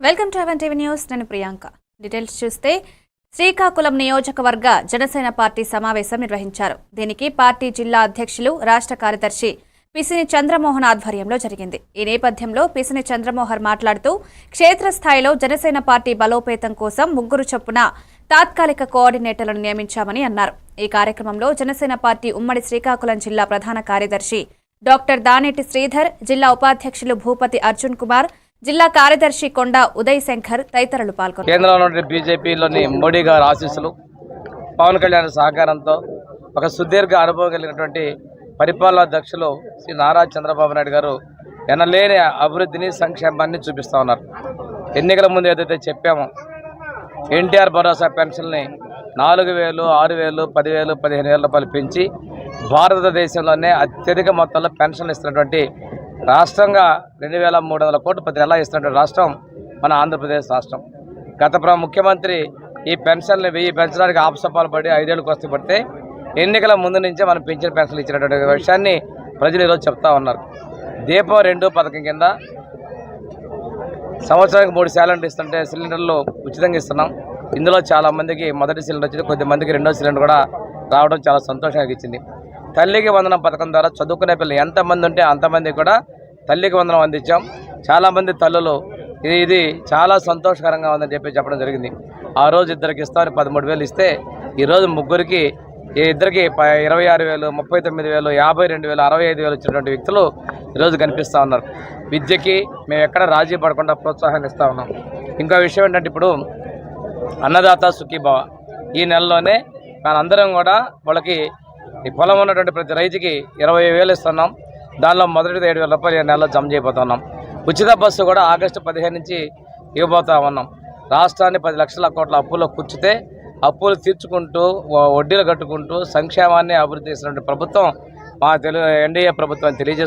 Welcome to oven TV news. నేను Priyanka. Details చూస్తే శ్రీకాకుళం నియోజకవర్గ జనసేన పార్టీ సమావేశం నిర్వహించారు. దీనికి పార్టీ జిల్లా అధ్యక్షులు, రాష్ట్ర కార్యదర్శి పిసిని చంద్రమోహన్ ఆధ్వర్యంలో జరిగింది. ఈ నేపథ్యంలో పిసిని చంద్రమోహన్ మాట్లాడుతూ క్షేత్రస్థాయిలో జనసేన పార్టీ బలోపేతం కోసం 3 చొప్పున తాత్కాలిక కోఆర్డినేటర్లను నియమించామని అన్నారు. ఈ కార్యక్రమంలో జనసేన పార్టీ ఉమ్మడి శ్రీకాకుళం జిల్లా ప్రధాన కార్యదర్శి డాక్టర్ దానేటి శ్రీధర్, జిల్లా ఉపాధ్యక్షులు భూపతి అర్జున్ కుమార్, జిల్లా కార్యదర్శి కొండ ఉదయ్ శంకర్ తదితరులు పాల్గొన్నారు. కేంద్రంలోని బీజేపీలోని మోడీ గారి ఆశీస్సులు, పవన్ కళ్యాణ్ సహకారంతో ఒక సుదీర్ఘ అనుభవం కలిగినటువంటి పరిపాలనా దక్షులు శ్రీ నారా చంద్రబాబు నాయుడు గారు ఎనలేని అభివృద్ధిని, సంక్షేమాన్ని చూపిస్తూ ఉన్నారు. ఎన్నికల ముందు ఏదైతే చెప్పామో ఎన్టీఆర్ భరోసా పెన్షన్ని 4,000, 6,000, 10,000, 15,000 రూపాయలు పెంచి భారతదేశంలోనే అత్యధిక మొత్తంలో పెన్షన్లు ఇస్తున్నటువంటి రాష్ట్రంగా 2,300 కోట్లు ప్రతి నెలా ఇస్తున్నటువంటి రాష్ట్రం మన ఆంధ్రప్రదేశ్ రాష్ట్రం. గత ముఖ్యమంత్రి ఈ పెన్షన్లు 1000 పెంచడానికి ఆపసపాలు పడి 5 ఏళ్ళకు వస్తూ పడితే ఎన్నికల ముందు నుంచే మనం పెంచిన పెన్షన్లు ఇచ్చినటువంటి విషయాన్ని ప్రజలు ఈరోజు చెప్తా ఉన్నారు. దీపం 2 పథకం కింద సంవత్సరానికి 3 సిలిండర్లు ఇస్తుంటే సిలిండర్లు ఉచితంగా ఇస్తున్నాం. ఇందులో చాలామందికి మొదటి సిలిండర్ వచ్చింది, కొద్దిమందికి 2వ సిలిండర్ కూడా రావడం చాలా సంతోషంగా ఇచ్చింది. తల్లికి వందనం పథకం ద్వారా చదువుకునే పిల్లలు ఎంతమంది ఉంటే అంతమందికి కూడా తల్లికి వందనం అందించాం. చాలామంది తల్లులు ఇది చాలా సంతోషకరంగా ఉందని చెప్పడం జరిగింది. ఆ రోజు ఇద్దరికి ఇస్తామని 13,000 ఇస్తే ఈరోజు ముగ్గురికి, ఇద్దరికి 26,000, 39,000, 52,000, 65,000 ఇచ్చినటువంటి వ్యక్తులు ఈరోజు కనిపిస్తూ ఉన్నారు. విద్యకి మేము ఎక్కడ రాజీ పడకుండా ప్రోత్సాహాన్ని ఇస్తూ ఉన్నాం. ఇంకో విషయం ఏంటంటే ఇప్పుడు అన్నదాత సుఖీభవ ఈ నెలలోనే మనందరం కూడా వాళ్ళకి ఈ పొలం ఉన్నటువంటి ప్రతి రైతుకి 20,000 ఇస్తున్నాం. దానిలో మొదటిది 7,000 రూపాయలు ఈ నెలలో జమ చేయబోతున్నాం. ఉచిత బస్సు కూడా ఆగస్టు 15 నుంచి ఇవ్వబోతా ఉన్నాం. రాష్ట్రాన్ని 10 లక్షల కోట్ల అప్పుల్లో కూర్చితే అప్పులు తీర్చుకుంటూ, వడ్డీలు కట్టుకుంటూ సంక్షేమాన్ని అభివృద్ధి చేసినటువంటి ప్రభుత్వం మా ఎన్డీఏ ప్రభుత్వం తెలియజేస్తుంది.